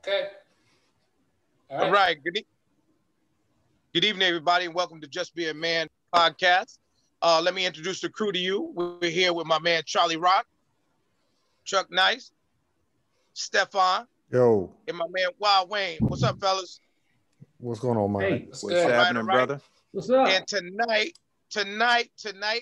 Okay. All right. Good evening, everybody, and welcome to Just Be a Man podcast. Let me introduce the crew to you. We're here with my man Charlie Rock, Chuck Nice, Stefan, Yo, and my man Wild Wayne. What's up, fellas? what's going on, man? Hey, What's happening, brother? What's up? And tonight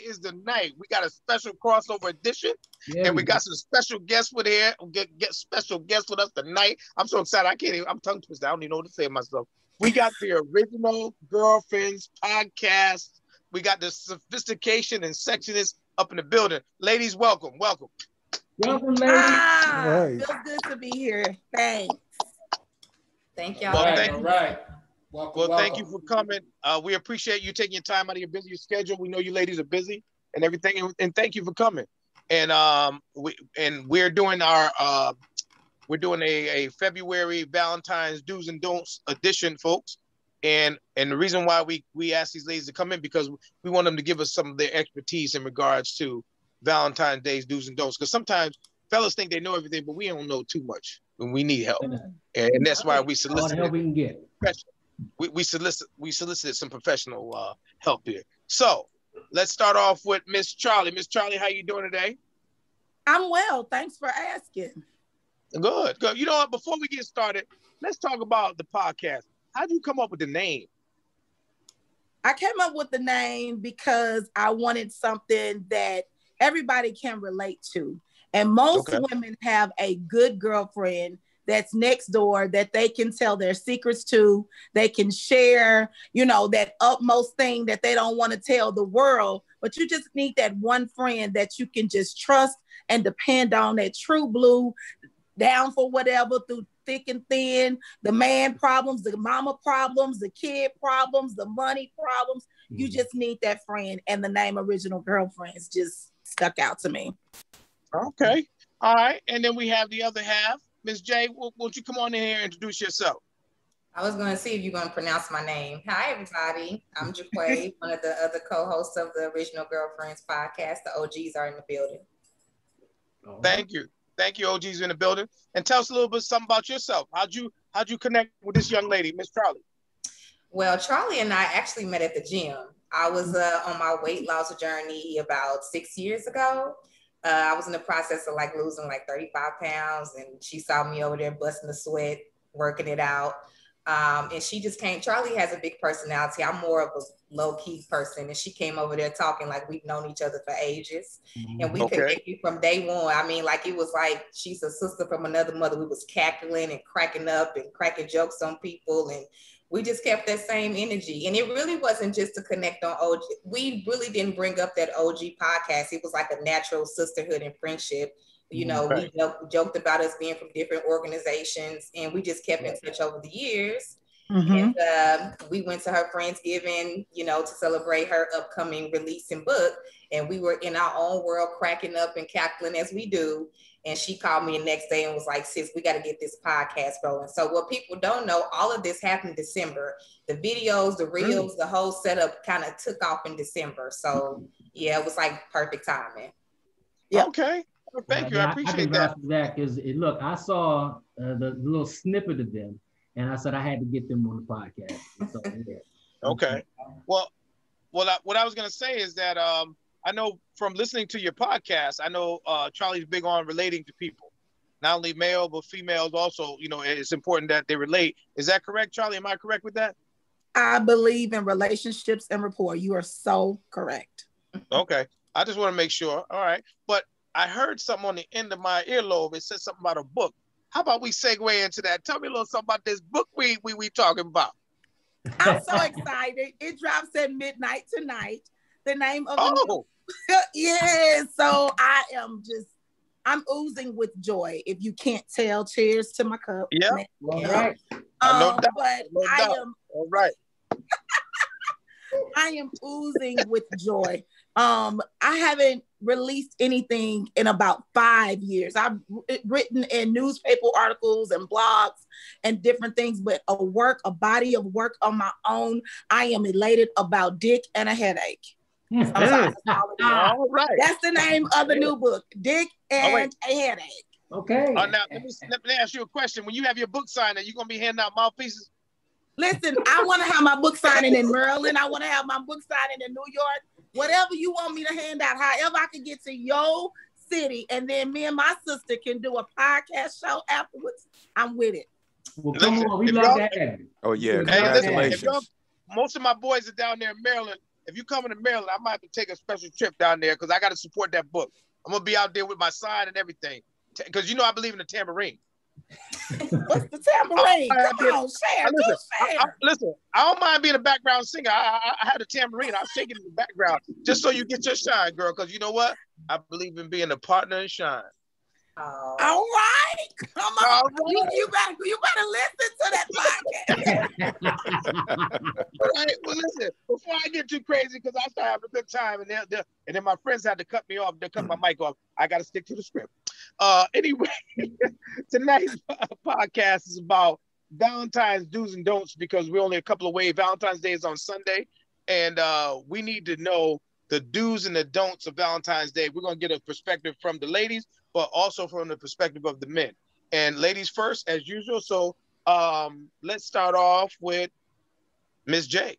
is the night. We got a special crossover edition, and we got some special guests with here. Get special guests with us tonight. I'm so excited. I can't even. I'm tongue twisted. I don't even know what to say myself. We got the original Girlfriends podcast. We got the sophistication and sexiness up in the building. Ladies, welcome. Welcome, ladies. Right. Feels good to be here. Thanks. Thank y'all. Well, Right. Welcome. Thank you for coming. We appreciate you taking your time out of your busy schedule. We know you ladies are busy and everything, and thank you for coming. And we're doing our a February Valentine's do's and don'ts edition, folks. And the reason why we asked these ladies to come in because we want them to give us some of their expertise in regards to Valentine's Day's do's and don'ts. Because sometimes fellas think they know everything, but we don't know too much when we need help. And that's why we solicit all the help we can get. We solicited some professional help here. So let's start off with Miss Charlie. Miss Charlie, how you doing today? I'm well. Thanks for asking. Good. You know what? Before we get started, let's talk about the podcast. How did you come up with the name? I came up with the name because I wanted something that everybody can relate to. And most women have a good girlfriend that's next door that they can tell their secrets to. They can share, that utmost thing that they don't want to tell the world. But you just need that one friend that you can just trust and depend on, that true blue, down for whatever, through thick and thin, the man problems, the mama problems, the kid problems, the money problems. You just need that friend. And the name Original Girlfriends just stuck out to me. Okay. All right. And then we have the other half. Ms. J, won't you come on in here and introduce yourself? I was going to see if you're going to pronounce my name. Hi, everybody. I'm Jaquay, one of the other co-hosts of the Original Girlfriends podcast. The OGs are in the building. Thank you. Thank you, OGs in the building. And tell us a little bit something about yourself. How'd you connect with this young lady, Miss Charlie? Well, Charlie and I actually met at the gym. I was on my weight loss journey about 6 years ago. I was in the process of losing 35 pounds, and she saw me over there busting the sweat, working it out. And she just came. Charlie has a big personality. I'm more of a low-key person, and she came over there talking like we've known each other for ages. And we connected from day one. I mean, it was like she's a sister from another mother. We was cackling and cracking up and cracking jokes on people, and we just kept that same energy. And it really wasn't just to connect on OG. We really didn't bring up that OG podcast. It was like a natural sisterhood and friendship. We joked about us being from different organizations, and we just kept in touch over the years. And we went to her Friendsgiving, to celebrate her upcoming release and book. And we were in our own world, cracking up and cackling as we do. And she called me the next day and was like, sis, we got to get this podcast rolling. So what people don't know, all of this happened in December. The videos, the reels, the whole setup kind of took off in December. So yeah, it was perfect timing. Yeah. Okay. Well, thank you. I appreciate that. Because look, I saw the little snippet of them, and I said I had to get them on the podcast. So, yeah. Okay. Well, what I was gonna say is that I know from listening to your podcast, I know Charlie's big on relating to people, not only male but females also. It's important that they relate. Is that correct, Charlie? Am I correct with that? I believe in relationships and rapport. You are so correct. Okay. I just want to make sure. All right. But I heard something on the end of my earlobe. It said something about a book. How about we segue into that? Tell me a little something about this book we talking about. I'm so excited. It drops at midnight tonight. The name of the yes. So I'm oozing with joy. If you can't tell, cheers to my cup. Yeah. All right. No doubt. But no I doubt. am all right. I am oozing with joy. I haven't released anything in about 5 years. I've written in newspaper articles and blogs and different things, but a body of work on my own. I am elated about Dick and a Headache. All right. That's the name of the new book, Dick and a Headache. Okay. Now let me ask you a question. When you have your book signed, are you gonna be handing out mouthpieces? Listen, I want to have my book signing in Maryland. I want to have my book signing in New York. Whatever you want me to hand out, however I can get to your city, and then me and my sister can do a podcast show afterwards. I'm with it. Well, come on, we love to have you. Oh yeah, Hey, listen, congratulations. most of my boys are down there in Maryland. If you coming to Maryland, I might have to take a special trip down there because I got to support that book. I'm gonna be out there with my sign and everything. Because you know I believe in the tambourine. What's the tambourine? Come on, share. Listen, I don't mind being a background singer. I had a tambourine. I'll shake it in the background just so you get your shine, girl. Because you know what? I believe in being a partner in shine. All right, come on. All right. You better listen to that podcast. All right, well, listen. Before I get too crazy, because I start having a good time, and then my friends had to cut me off. They cut my mic off. I got to stick to the script. Anyway, tonight's podcast is about Valentine's do's and don'ts because we're only a couple away. Valentine's Day is on Sunday, and we need to know the do's and the don'ts of Valentine's Day. We're going to get a perspective from the ladies, but also from the perspective of the men. And ladies first, as usual. So let's start off with Miss J.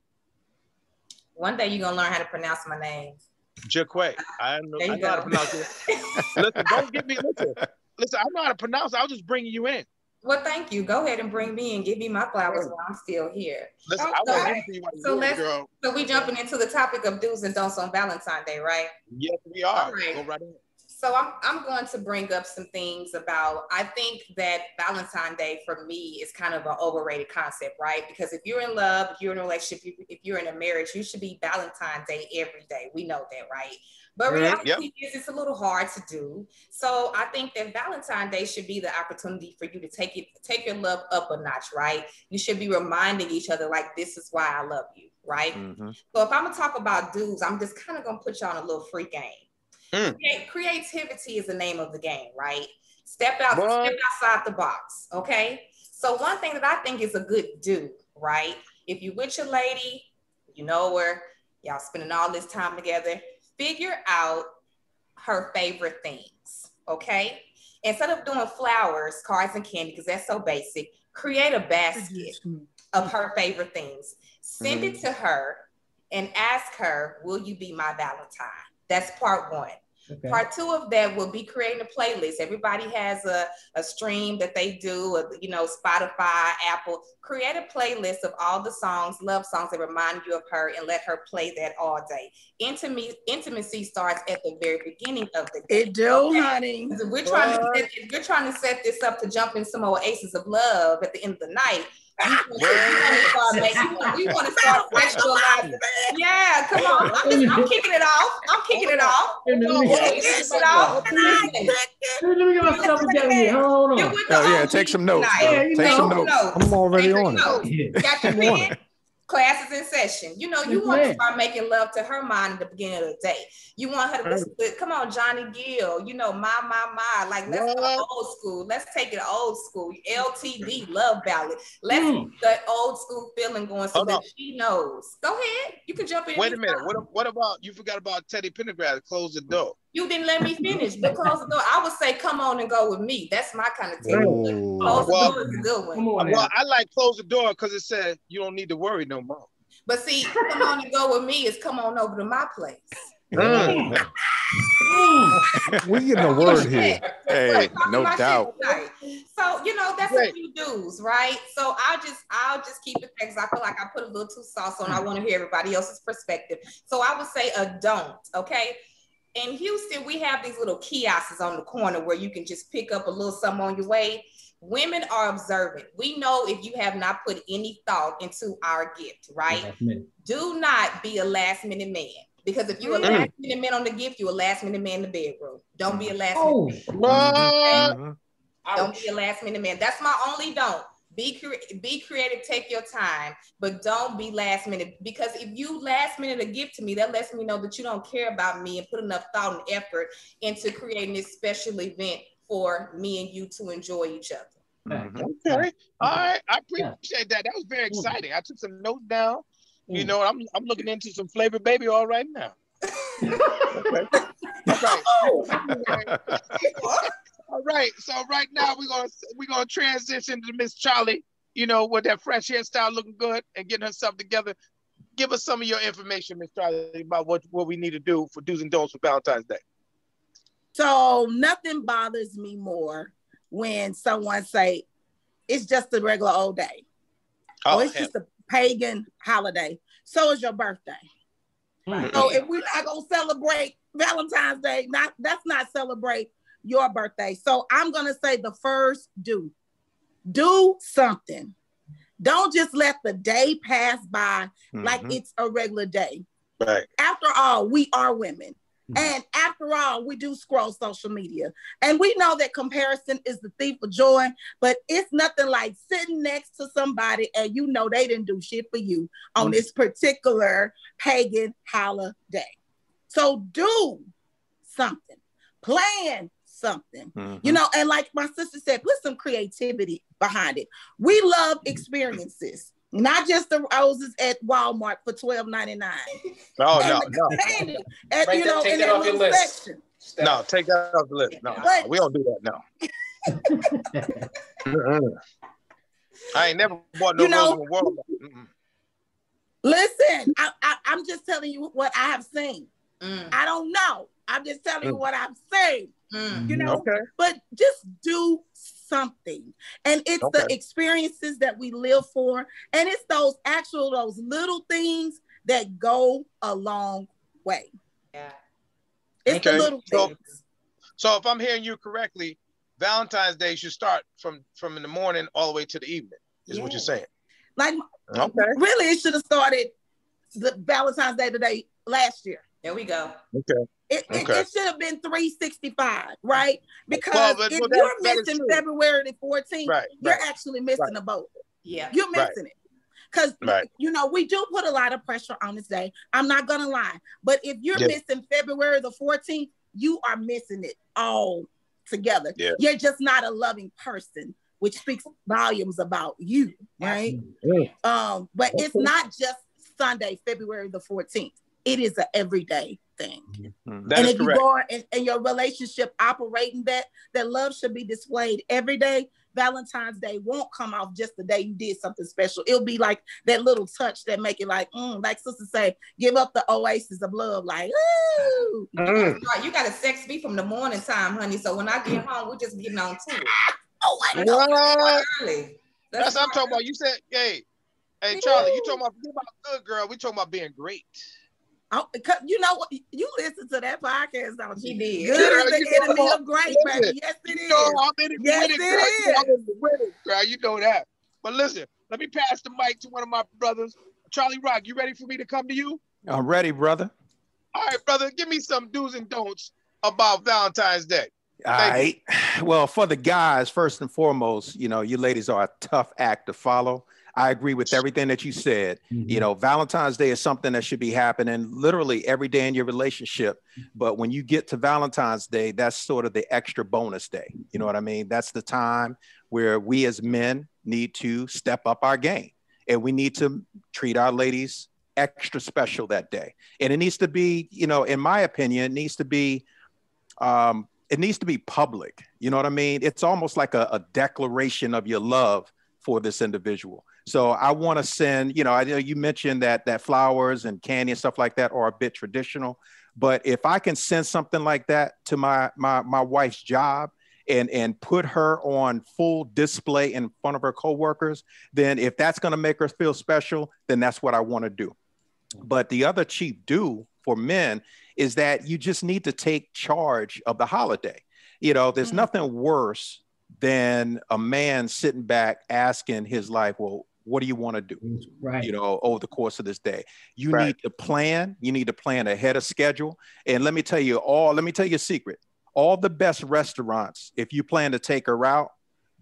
One day you're going to learn how to pronounce my name. Jaquay. I know how to pronounce it. Listen, don't give me, listen, I know how to pronounce it. I was just bringing you in. Well, thank you. Go ahead and bring me and give me my flowers while I'm still here. Listen, I want to see what you're doing, girl. So we jumping into the topic of do's and don'ts on Valentine's Day, right? Yes, we are. All right. Go right ahead. So I'm going to bring up some things about, I think that Valentine's Day for me is kind of an overrated concept, right? Because if you're in love, if you're in a relationship, if you're in a marriage, you should be Valentine's Day every day. We know that, right? But reality is it's a little hard to do. So I think that Valentine's Day should be the opportunity for you to take your love up a notch, right? You should be reminding each other like, this is why I love you, right? Mm-hmm. So if I'm gonna talk about dudes, I'm just kind of gonna put you on a little free game. Creativity is the name of the game, right? Step outside the box, okay? So one thing that I think is a good do, right? If you with your lady, you know her, y'all spending all this time together, figure out her favorite things, okay? Instead of doing flowers, cards, and candy, because that's so basic, create a basket of her favorite things. Send it to her and ask her, will you be my Valentine? That's part one. Okay. Part two of that will be creating a playlist. Everybody has a stream that they do, Spotify, Apple. Create a playlist of all the songs, love songs that remind you of her, and let her play that all day. Intimacy starts at the very beginning of the day. It do, honey. We're trying to set this up to jump in some oasis of love at the end of the night. We want to start actualizing. Yeah, come on. I'm kicking it off. Let me get myself together here. Hold on. Take some notes. Take some notes. I'm already on it. Got your pen? Class is in session. You want to start making love to her mind at the beginning of the day. You want her to listen to, come on, Johnny Gill, my. Like, let's go old school. Let's take it old school. LTD, love ballad. Let's get that old school feeling going so that she knows. Go ahead. You can jump in. Wait a minute. What about, you forgot about Teddy Pendergrass, Close the Door. You didn't let me finish, but close the door. I would say, come on and go with me. That's my kind of thing. Close the door is a good one. Well, I like Close the Door because it said you don't need to worry no more. But see, come on and go with me is come on over to my place. We getting a word here. Hey, no doubt. So that's a few do's, right? So I'll just keep it there because I feel like I put a little too sauce on. I want to hear everybody else's perspective. So I would say a don't. Okay. In Houston, we have these little kiosks on the corner where you can just pick up a little something on your way. Women are observant. We know if you have not put any thought into our gift, right? Do not be a last minute man. Because if you're a last minute man on the gift, you're a last minute man in the bedroom. Don't be a last minute man. Don't be a last minute man. That's my only don't. Be creative, take your time, but don't be last minute. Because if you last minute a gift to me, that lets me know that you don't care about me and put enough thought and effort into creating this special event for me and you to enjoy each other. Okay. All right. I appreciate that. That was very exciting. I took some notes down. I'm looking into some Flavor Baby all right now. Okay. All right. So right now we're gonna transition to Miss Charlie. You know, with that fresh hairstyle looking good and getting herself together. Give us some of your information, Miss Charlie, about what we need to do for do's and don'ts for Valentine's Day. So nothing bothers me more when someone say it's just a regular old day. Or it's just a pagan holiday. So is your birthday. Mm-hmm. So if we're not gonna celebrate Valentine's Day, that's not celebrate your birthday. So I'm gonna say the first do something. Don't just let the day pass by like it's a regular day. Right. After all, we are women. And after all, we do scroll social media. And we know that comparison is the thief of joy, but it's nothing like sitting next to somebody and you know they didn't do shit for you on this particular pagan holiday. So do something. Plan something. You know, and like my sister said, put some creativity behind it. We love experiences. Not just the roses at Walmart for $12.99. Oh, and no. Candy at, Take that off your list. No, take that off the list. No, we don't do that. No. I ain't never bought no roses from Walmart. Listen, I'm just telling you what I have seen. I don't know. I'm just telling you what I've seen. You know, but just do something. And it's the experiences that we live for. And it's those little things that go a long way. Yeah. It's the little things. So if I'm hearing you correctly, Valentine's Day should start from in the morning all the way to the evening, is what you're saying. Like, really, it should have started the Valentine's Day today last year. There we go. Okay. It should have been 365, right? Because if you're missing February the 14th, you're actually missing a boat. Yeah. You're missing it. Because, you know, we do put a lot of pressure on this day. I'm not going to lie. But if you're missing February the 14th, you are missing it all together. Yeah. You're just not a loving person, which speaks volumes about you, right? But it's not just Sunday, February the 14th. It is an everyday thing. And if you go in your relationship operating that love should be displayed every day, Valentine's Day won't come off just the day you did something special. It'll be like that little touch that make it like sisters say, give up the oasis of love. Like, ooh. You got to sex me from the morning time, honey. So when I get home, we're just getting on to it. I know. That's what I'm talking about. You said, hey, Charlie, you talking about good girl. We talking about being great. Oh, you know what? You listen to that podcast, don't you? He did. Good is the enemy of great, baby. Yes, it is. I'm in it with it, I'm in with it, girl. You know that. But listen, let me pass the mic to one of my brothers. Charlie Rock, you ready for me to come to you? I'm ready, brother. All right, brother. Give me some do's and don'ts about Valentine's Day. All right. Well, for the guys, first and foremost, you know, you ladies are a tough act to follow. I agree with everything that you said. You know, Valentine's Day is something that should be happening literally every day in your relationship. But when you get to Valentine's Day, that's sort of the extra bonus day. You know what I mean? That's the time where we as men need to step up our game and we need to treat our ladies extra special that day. And it needs to be, you know, in my opinion, it needs to be public. You know what I mean? It's almost like a declaration of your love for this individual. So I want to send, you know, I know you mentioned that flowers and candy and stuff like that are a bit traditional, but if I can send something like that to my wife's job and put her on full display in front of her coworkers, then if that's going to make her feel special, then that's what I want to do. But the other cheap do for men is that you just need to take charge of the holiday. You know, there's nothing worse than a man sitting back asking his life, well, what do you want to do? You know, over the course of this day, you need to plan. You need to plan ahead of schedule. And let me tell you a secret. All the best restaurants, if you plan to take her out,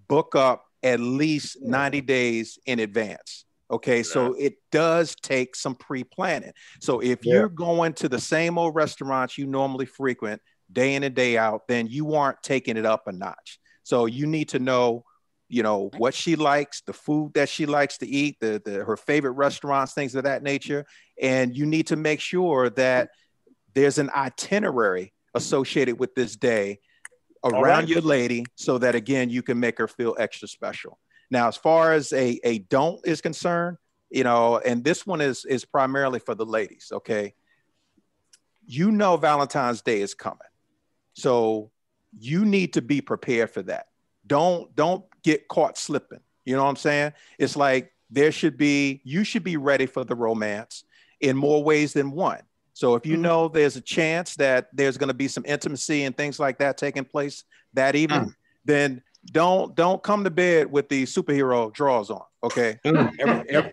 book up at least 90 days in advance. Okay. So it does take some pre-planning. So if you're going to the same old restaurants you normally frequent day in and day out, then you aren't taking it up a notch. So you need to know, you know, what she likes, the food that she likes to eat, her favorite restaurants, things of that nature. And you need to make sure that there's an itinerary associated with this day around your lady so that, again, you can make her feel extra special. Now, as far as a don't is concerned, you know, and this one is primarily for the ladies, okay? You know Valentine's Day is coming. So you need to be prepared for that. Don't get caught slipping. You know what I'm saying? It's like you should be ready for the romance in more ways than one. So if you know there's a chance that there's going to be some intimacy and things like that taking place that evening, then don't come to bed with the superhero drawers on. Okay,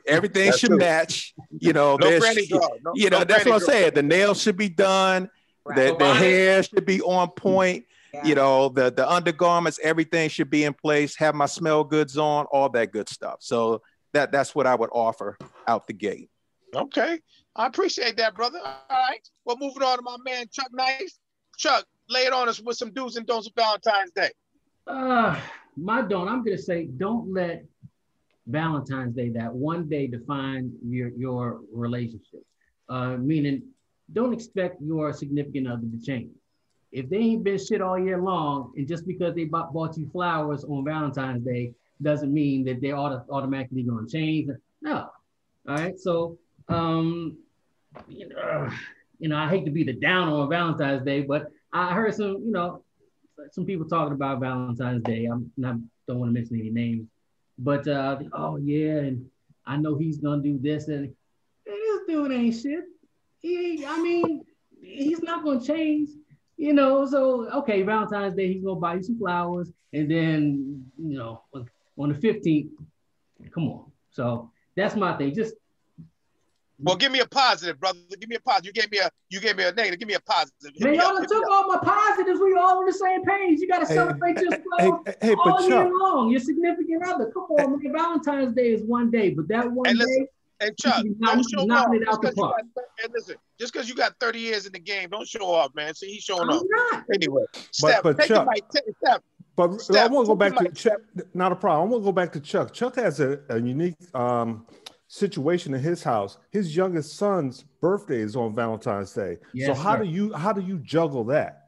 everything should match. You know, no granny draw. You know, that's what I'm saying. The nails should be done. Right. The hair should be on point. Yeah. You know, the undergarments, everything should be in place. Have my smell goods on, all that good stuff. So that's what I would offer out the gate. Okay, I appreciate that, brother. All right, well, moving on to my man Chuck Nice. Chuck, lay it on us with some do's and don'ts of Valentine's Day. My don't. I'm gonna say, don't let Valentine's Day, that one day, define your relationship. Meaning, don't expect your significant other to change. If they ain't been shit all year long, and just because they bought you flowers on Valentine's Day doesn't mean that they're automatically going to change. No. All right. So, you know, I hate to be the downer on Valentine's Day, but I heard some people talking about Valentine's Day. Don't want to mention any names, but oh yeah, and I know he's gonna do this, and this dude ain't shit. He's not gonna change, you know. So okay, Valentine's Day, he's gonna buy you some flowers, and then, you know, on the 15th, come on. So that's my thing. Just well, give me a positive, brother. Give me a positive. You gave me a negative. Give me a positive. Man, y'all took all my positives. We all on the same page. You got to celebrate yourself all year long. Your significant other. Come on, man. Valentine's Day is one day, but that one day. And Chuck, don't show off. And listen, just because you got 30 years in the game, don't show off, man. See, he's showing off. Not. Anyway, Steph, but Chuck, Steph. But Steph, I want to go back to Chuck. Not a problem. I want to go back to Chuck. Chuck has a unique situation in his house. His youngest son's birthday is on Valentine's Day. Yes, so how do you juggle that?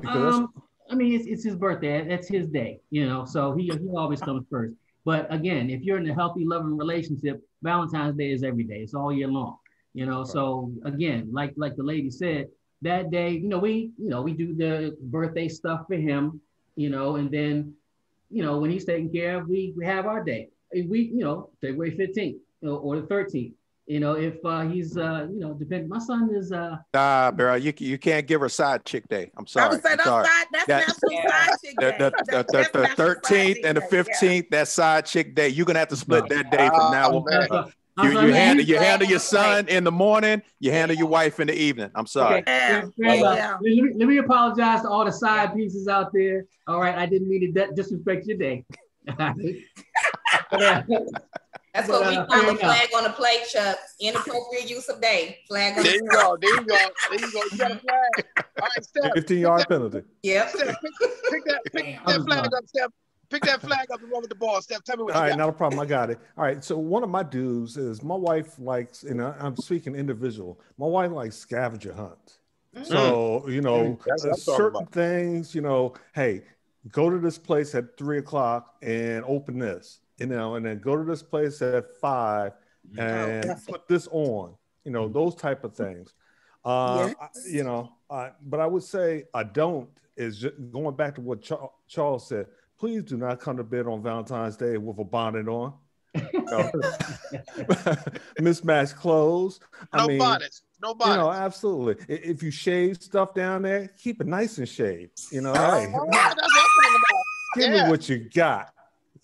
Because it's his birthday. That's his day, you know. So he always comes first. But again, if you're in a healthy, loving relationship, Valentine's Day is every day. It's all year long, you know. So again, like the lady said, that day, we do the birthday stuff for him, you know, and then, you know, when he's taken care of, we have our day. February 15th or the 13th. You know, if he's, depending. My son is. Nah, bro, you can't give her side chick day. I'm sorry. I would say that's side chick day. The 13th and the 15th, that's side chick day. You're gonna have to split that day from now on. You handle your son in the morning. You handle your wife in the evening. I'm sorry. Okay. Let me apologize to all the side pieces out there. All right, I didn't mean to disrespect your day. That's what we call a flag on the plate, Chuck. Inappropriate use of day. Flag on the plate. There you go. You got a flag. All right, Steph. 15-yard penalty. Yep. Pick that flag up, Steph. Pick that flag up and run with the ball, Steph. Tell me what you got. All right, not a problem. I got it. All right, so one of my dues is my wife likes, and I'm speaking individual, my wife likes scavenger hunt. So, certain things, hey, go to this place at 3:00 and open this. And then go to this place at 5 and put this on, those type of things. Yes. But I would say I don't is just going back to what Charles said. Please do not come to bed on Valentine's Day with a bonnet on. Mismatched clothes. No bonnets. Absolutely. If you shave stuff down there, keep it nice and shaved. Hey, that's what I'm talking about. Give me what you got.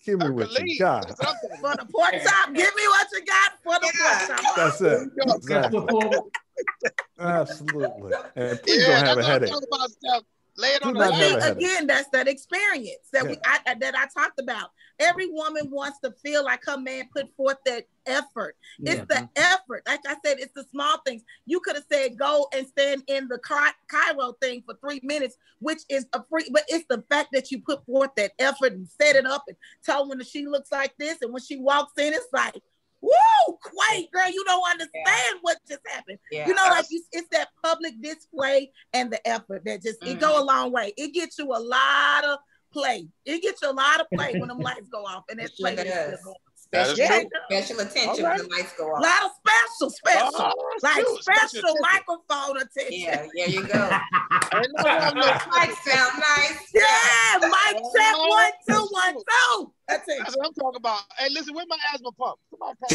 Give me what you got. For the pork chop, give me what you got for the pork chop. That's it. Exactly. Absolutely. And please don't have a headache. Lay it on the again, that's that experience that I talked about. Every woman wants to feel like her man put forth that effort. It's the effort. Like I said, it's the small things. You could have said, go and stand in the Cairo thing for 3 minutes, which is a free, but it's the fact that you put forth that effort and set it up and tell when she looks like this. And when she walks in, it's like, Woo, quite, girl, you don't understand what just happened. You know, like it's that public display and the effort that just, it go a long way. It gets you a lot of play. It gets you a lot of play when them lights go off and that play is still going. Special attention when the lights go off. A lot of special microphone attention. Yeah, you go. Mic sound nice. Yeah, mic check 1 2 1 2. That's it. That's what I'm talking about. Hey, listen, where's my asthma pump? Somebody pass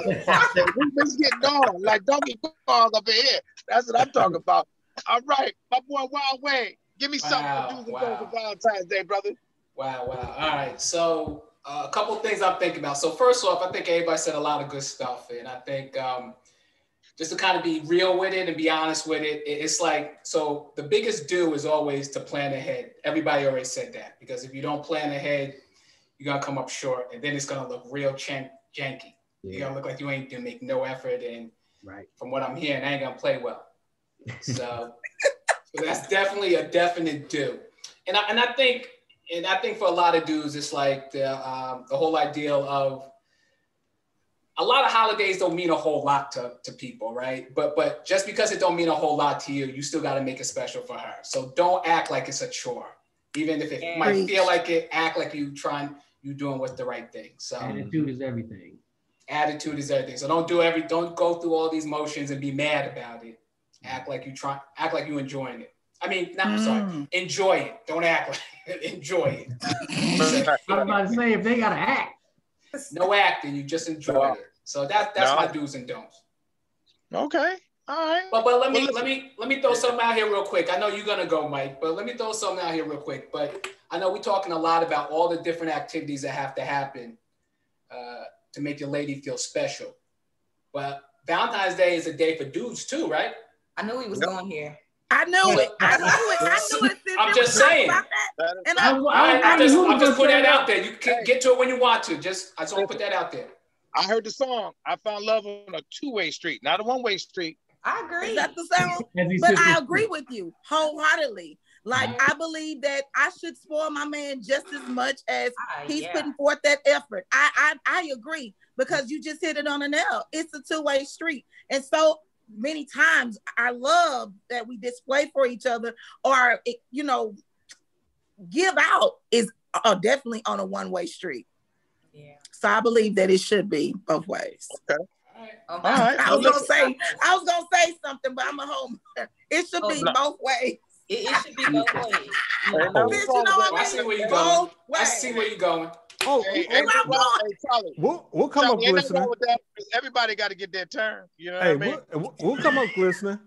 me my asthma pump. Let's get going like Donkey Kong up in here. That's what I'm talking about. All right, my boy Wild Wayne. Give me something to do for Valentine's Day, brother. Wow. All right, so a couple things I'm thinking about. So first off, I think everybody said a lot of good stuff, and I think just to kind of be real with it and be honest with it, it's like, so the biggest do is always to plan ahead. Everybody already said that, because if you don't plan ahead, you're gonna come up short, and then it's gonna look real janky. Yeah. You're gonna look like you ain't gonna make no effort, and from what I'm hearing, I ain't gonna play well. So, so that's definitely a definite do. And I think for a lot of dudes, it's like the whole ideal of a lot of holidays don't mean a whole lot to people, right? But just because it don't mean a whole lot to you, you still got to make it special for her. So don't act like it's a chore, even if it might feel like it. Act like you doing what's the right thing. So attitude is everything. Attitude is everything. So don't go through all these motions and be mad about it. Act like you enjoying it. I mean, I'm sorry, enjoy it. Don't act like enjoy it. I was about to say, if they gotta act. No acting, you just enjoy it. So that's my do's and don'ts. Okay. All right. But let me throw something out here real quick. I know you're gonna go, Mike, but let me throw something out here real quick. But I know we're talking a lot about all the different activities that have to happen to make your lady feel special. But Valentine's Day is a day for dudes too, right? I knew he was going here. I knew it. I'm just saying. And I'm just putting that out there. You can get to it when you want to. I just want to put that out there. I heard the song. I found love on a two-way street, not a one-way street. I agree. Is that the sound? But I agree with you wholeheartedly. Like, I believe that I should spoil my man just as much as he's putting forth that effort. I agree, because you just hit it on the nail. It's a two-way street. And so many times our love that we display for each other or, give out is definitely on a one-way street. Yeah. So I believe that it should be both ways. Okay. All right. I was gonna say something, but I'm a home. It should be both ways. It should be both ways. I see where you're going. I see where you're going. We'll come up listening. Everybody got to get their turn. You know what I mean? We'll come up listening.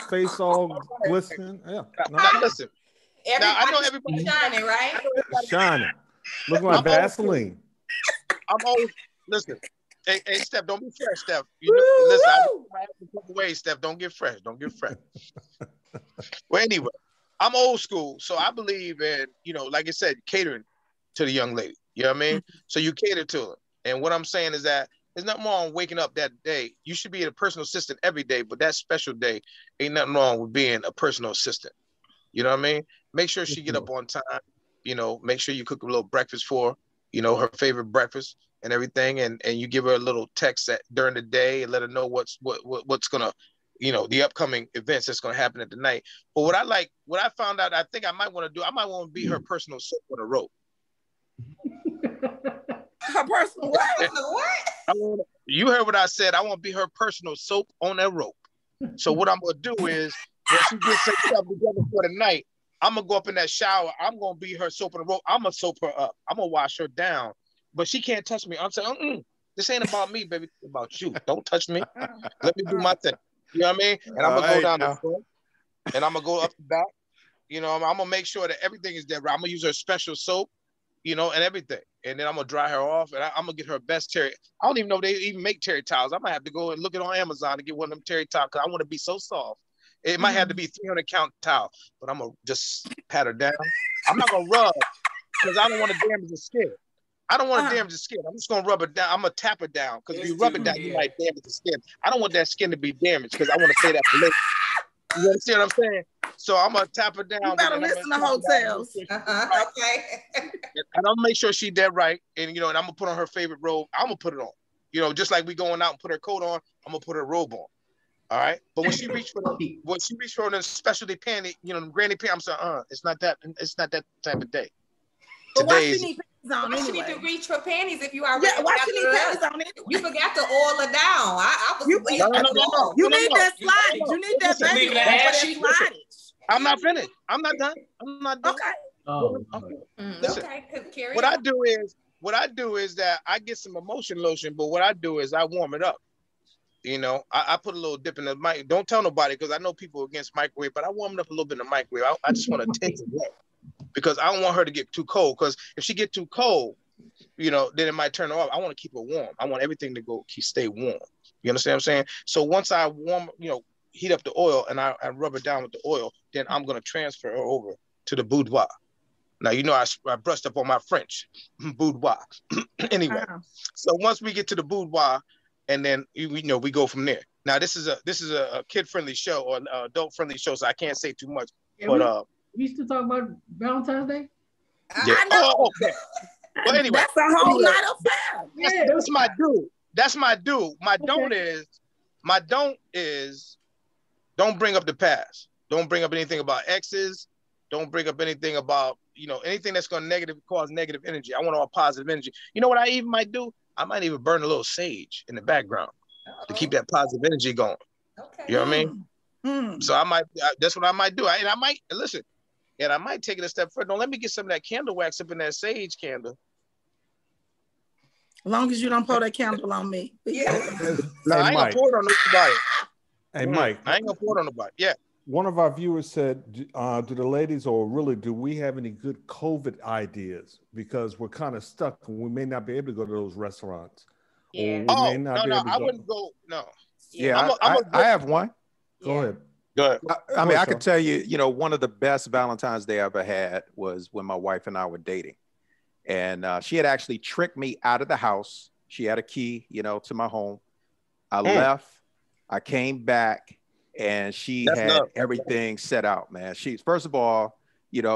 Face all glistening. Yeah. Now listen. I know everybody's shining, right? Shining. Looking like Vaseline. I'm old. Listen. Hey, Steph, don't be fresh, Steph. Listen, I have to put away, Steph. Don't get fresh. Well, anyway, I'm old school, so I believe in, like I said, catering to the young lady. You know what I mean? So you cater to her. And what I'm saying is that there's nothing wrong with waking up that day. You should be a personal assistant every day, but that special day, ain't nothing wrong with being a personal assistant. You know what I mean? Make sure she get up on time. Make sure you cook a little breakfast for her, her favorite breakfast and everything. And you give her a little text during the day and let her know what's gonna, the upcoming events that's gonna happen at the night. But what I found out, I think I might want to do, I might want to be her personal soap on a rope. Her personal what? You heard what I said. I want to be her personal soap on that rope. So what I'm gonna do is, when she gets herself together for the night, I'm gonna go up in that shower. I'm gonna be her soap on the rope. I'm gonna soap her up. I'm gonna wash her down, but she can't touch me. I'm saying, this ain't about me, baby. It's about you. Don't touch me. Let me do my thing. You know what I mean? And I'm gonna go down the front, and I'm gonna go up the back. I'm gonna make sure that everything is there. I'm gonna use her special soap, and everything. And then I'm gonna dry her off, and I'm gonna get her best terry. I don't even know if they even make terry towels. I might have to go and look it on Amazon to get one of them terry towels, because I want to be so soft. It might have to be 300 count towel, but I'm gonna just pat her down. I'm not gonna rub, because I don't want to damage the skin. I don't want to damage the skin. I'm just gonna rub it down. I'm gonna tap it down, because if you rub it down, you might damage the skin. I don't want that skin to be damaged, because I want to say that for later. You understand what I'm saying? So I'm gonna tap her down. You better listen to hotels. Okay. And I'm gonna make sure she dead right, and and I'm gonna put on her favorite robe. I'm gonna put it on. You know, just like we going out and put her coat on, I'm gonna put her robe on. All right. But when she reached for the specialty panty, you know, granny panty, I'm saying, it's not that type of day. But why she need panties on anyway? Why she need to reach for panties if you already why she need panties on anyway? You forgot to oil her down. I was you need that slide. You need that baby oil for that slidage. I'm not finished. I'm not done. I'm not done. Okay. Oh, listen, okay. What I do is that I get some emotion lotion, but what I do is I warm it up. You know, I put a little dip in the mic. Don't tell nobody because I know people are against microwave, but I warm it up a little bit in the microwave. I just want to tinge it because I don't want her to get too cold. Because if she get too cold, you know, then it might turn her off. I want to keep her warm. I want everything to stay warm. You understand what I'm saying? So once I heat up the oil and I rub it down with the oil, then I'm going to transfer her over to the boudoir. Now, you know, I brushed up on my French, boudoir. Anyway, so once we get to the boudoir, and then we go from there. Now this is a kid-friendly show or adult-friendly show, so I can't say too much. Yeah, but we still talk about Valentine's Day. Yeah. I know. Oh, okay. But anyway, that's a whole lot of fun. That's my dude. That's my dude. My don't is don't bring up the past. Don't bring up anything about exes. Don't bring up anything about anything that's going to cause negative energy. I want all positive energy. You know what I even might do? I might even burn a little sage in the background to keep that positive energy going. Okay. You know what I mean? So that's what I might do. And I might take it a step further. Don't let me get some of that candle wax up in that sage candle. As long as you don't pour that candle on me. Yeah. No, I ain't gonna pour it on nobody. Hey, Mike. I ain't gonna pour it on nobody. Yeah. One of our viewers said, do the ladies, or really, do we have any good COVID ideas? Because we're kind of stuck and we may not be able to go to those restaurants. Yeah. I wouldn't go. No. Yeah, I have one. Go ahead. I mean, I could tell you, one of the best Valentine's Day I ever had was when my wife and I were dating. And she had actually tricked me out of the house. She had a key, to my home. I left. I came back. And she had everything set out, man. First of all,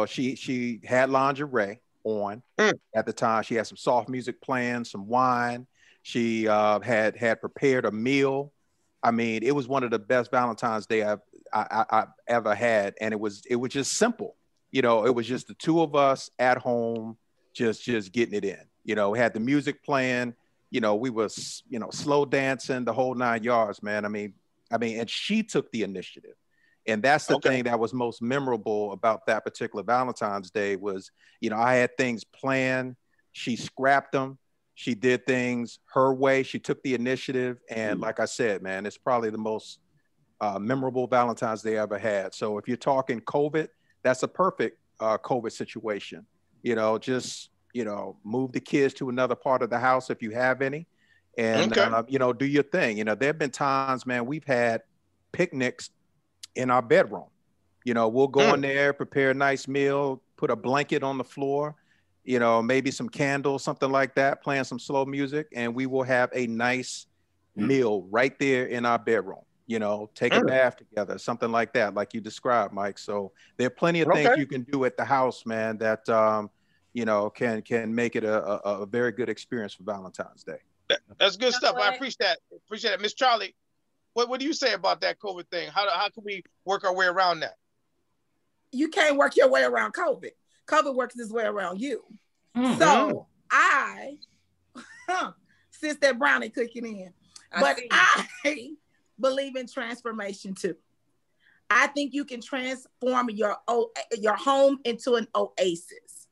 she had lingerie on at the time. She had some soft music playing, some wine. She had prepared a meal. I mean, it was one of the best Valentine's Day I've ever had, and it was just simple. It was just the two of us at home, just getting it in. We had the music playing. We were slow dancing the whole 9 yards, man. I mean, and she took the initiative. And that's the thing that was most memorable about that particular Valentine's Day was, I had things planned. She scrapped them. She did things her way. She took the initiative. And like I said, man, it's probably the most memorable Valentine's Day I ever had. So if you're talking COVID, that's a perfect COVID situation. Just, move the kids to another part of the house if you have any. And, do your thing. There have been times, man, we've had picnics in our bedroom. We'll go in there, prepare a nice meal, put a blanket on the floor, maybe some candles, something like that, playing some slow music. And we will have a nice meal right there in our bedroom, take a bath together, something like that, like you described, Mike. So there are plenty of things you can do at the house, man, that, can make it a very good experience for Valentine's Day. That's good stuff. I appreciate that. Miss Charlie, what do you say about that COVID thing? How can we work our way around that? You can't work your way around COVID. COVID works its way around you. So I, since that brownie cooking in, I believe in transformation too. I think you can transform your home into an oasis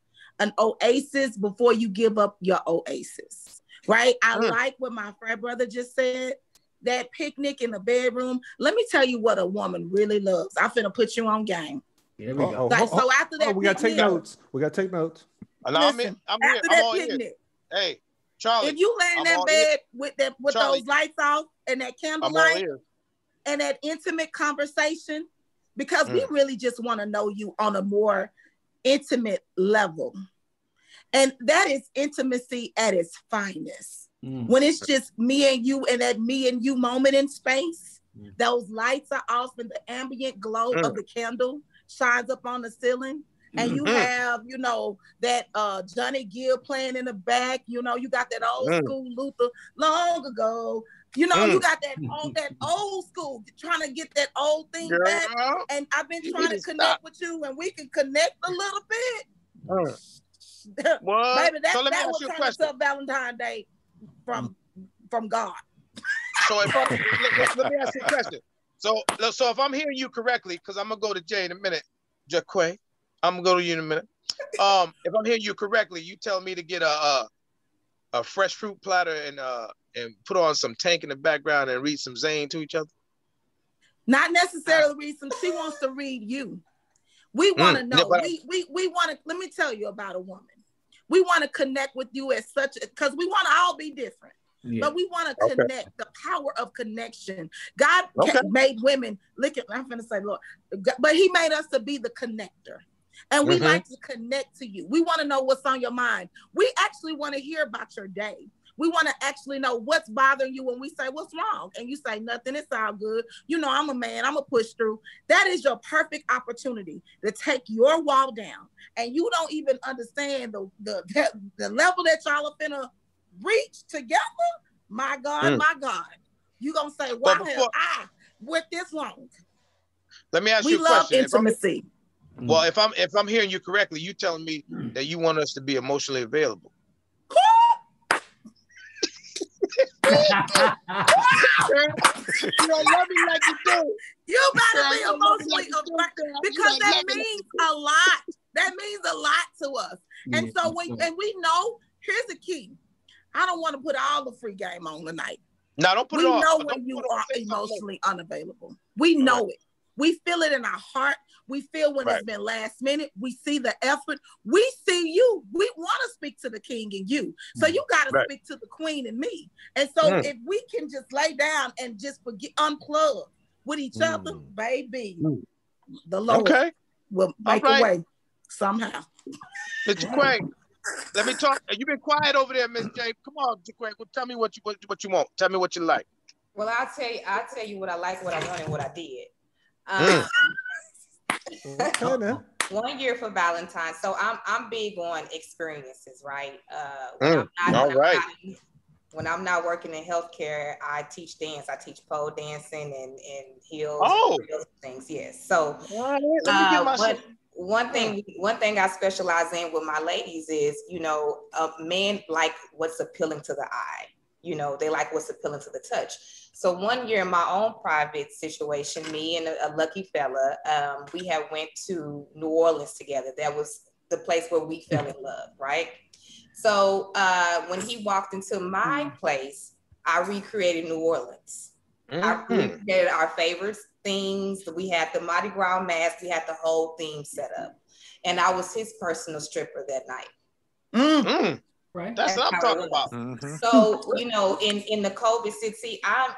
before you give up your oasis. Right? I like what my frat brother just said, that picnic in the bedroom. Let me tell you what a woman really loves. I'm finna put you on game. Here we go. So after that we got to take notes. After that picnic. Hey, Charlie. If you lay in that bed with those lights off and that candlelight and that intimate conversation, because we really just want to know you on a more intimate level. And that is intimacy at its finest. When it's just me and you and that me and you moment in space, those lights are off and the ambient glow of the candle shines up on the ceiling. and you have, you know, that Johnny Gill playing in the back. You know, you got that old school Luther long ago. You know, you got that old school, trying to get that old thing back. And I've been trying to connect with you, and we can connect a little bit. Baby, that was turn into Valentine's Day from God. So if let me ask you a question. So if I'm hearing you correctly, because I'm gonna go to Jay in a minute, Jaquay, I'm gonna go to you in a minute. If I'm hearing you correctly, you tell me to get a fresh fruit platter and put on some Tank in the background and read some Zayn to each other? Not necessarily read some. She wants to read you. We want to know. We want to. Let me tell you about a woman. We want to connect with you as such, because we want to all be different. Yeah. But we want to connect, the power of connection. God made women, I'm going to say, Lord, but he made us to be the connector. And we like to connect to you. We want to know what's on your mind. We actually want to hear about your day. We want to actually know what's bothering you when we say, what's wrong? And you say, nothing, it's all good. You know, I'm a man, I'm going to push through. That is your perfect opportunity to take your wall down. And you don't even understand the level that y'all are finna reach together. My God, my God. You going to say, why have I went this long? Let me ask you a question. We love intimacy. Well, if I'm hearing you correctly, you telling me that you want us to be emotionally available. You don't love me like you do. You better be emotionally available, because that means a lot. That means a lot to us. And so we know, here's the key. I don't want to put all the free game on tonight. No, don't put it on. We know when you are emotionally unavailable. We know it. We feel it in our heart. We feel when it's been last minute. We see the effort. We see you. We want to speak to the king and you. So you got to speak to the queen and me. And so if we can just lay down and just unplug with each other, baby, the Lord will make a way somehow. Mr. Quay, let me talk. You've been quiet over there, Miss J. Come on, Quay. Well, tell me what you want. Tell me what you like. Well, I'll tell you what I like, what I want, and what I did. 1 year for Valentine's. So I'm big on experiences, right? When I'm not working in healthcare, I teach dance. I teach pole dancing and heels, things. Yes. So one thing I specialize in with my ladies is, you know, men like what's appealing to the eye. You know, they like what's appealing to the touch. So 1 year in my own private situation, me and a lucky fella, we had went to New Orleans together. That was the place where we fell in love, right? So when he walked into my place, I recreated New Orleans. I recreated our favorite things. We had the Mardi Gras mask. We had the whole theme set up. And I was his personal stripper that night. Right. That's what I'm talking about. So, you know, in the COVID city, I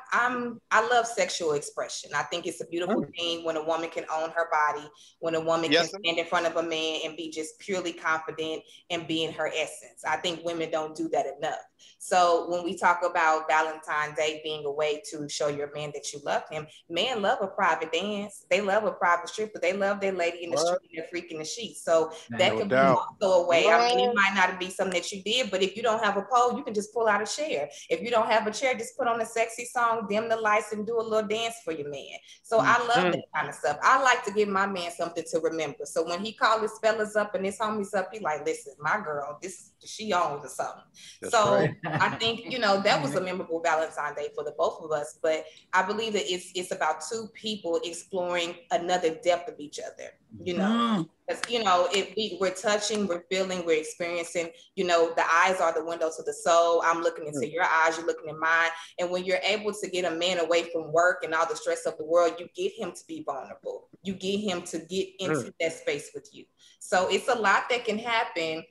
love sexual expression. I think it's a beautiful thing when a woman can own her body, when a woman can stand in front of a man and be just purely confident and be in her essence. I think women don't do that enough. So when we talk about Valentine's Day being a way to show your man that you love him, men love a private dance. They love a private stripper. They love their lady in the street and their freak in the sheets. So that could be also a way. I mean, it might not be something that you did, but if you don't have a pole, you can just pull out a chair. If you don't have a chair, just put on a sexy song, dim the lights, and do a little dance for your man. So I love that kind of stuff. I like to give my man something to remember. So when he called his fellas up and his homies up, he like, listen, my girl, she owns or something. I think, you know, that was a memorable Valentine's Day for the both of us. But I believe that it's about two people exploring another depth of each other, you know. Because, you know, we're touching, we're feeling, we're experiencing, you know, the eyes are the window to the soul. I'm looking into your eyes, you're looking in mine. And when you're able to get a man away from work and all the stress of the world, you get him to be vulnerable. You get him to get into that space with you. So it's a lot that can happen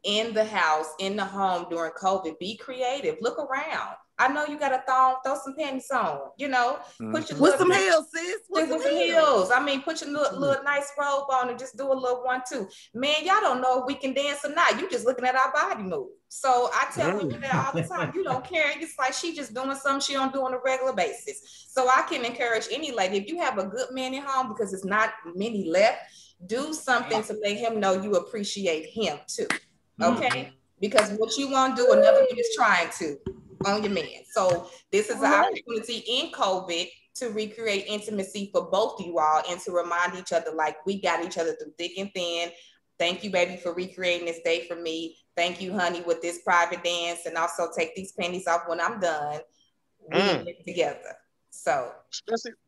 in the house, in the home during COVID. Be creative. Look around. I know you got a thong, throw some panties on, you know, put your with some heels, sis. With some heels. I mean, put your little nice robe on and just do a little 1-2. Man, y'all don't know if we can dance or not. You just looking at our body move. So I tell women that all the time, you don't care. It's like she just doing something she don't do on a regular basis. So I can encourage any lady, if you have a good man at home, because it's not many left, do something to let him know you appreciate him too. Okay? Because what you won't do, another one is trying to on your man. So this is an opportunity in COVID to recreate intimacy for both of you all and to remind each other, like, we got each other through thick and thin. Thank you, baby, for recreating this day for me. Thank you, honey, with this private dance, and also take these panties off when I'm done. We get together. So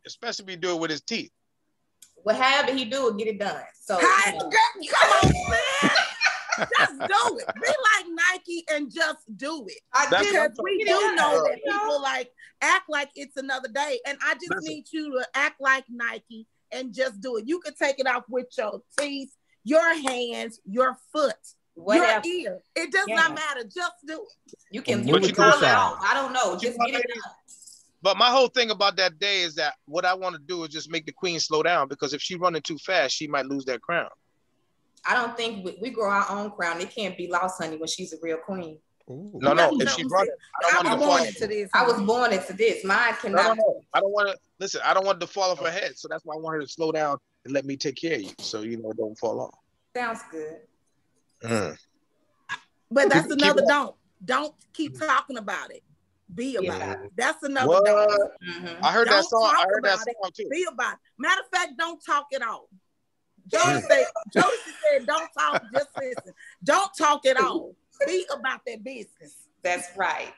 especially if you do it with his teeth. Well, however he do it, get it done. So girl, come on, man. Just do it. Be like Nike and just do it. Because we do know that people like act like it's another day. And I just need you to act like Nike and just do it. You can take it off with your teeth, your hands, your foot, your ear. It does not matter. Just do it. You can do it out. I don't know. Just get it done. But my whole thing about that day is that what I want to do is just make the queen slow down, because if she's running too fast, she might lose that crown. I don't think we grow our own crown. It can't be lost, honey, when she's a real queen. Ooh. No, if she's running, I was born into this. Mine cannot. No. I don't want to listen. I don't want it to fall off her head, so that's why I want her to slow down and let me take care of you, so you know it don't fall off. Sounds good. But that's another don't. Don't keep talking about it. Be about it. That's another don't. I heard that song. I heard that song too. Be about it. Matter of fact, don't talk at all. Jody said, don't talk, just listen. Don't talk at all. Be about that business. That's right.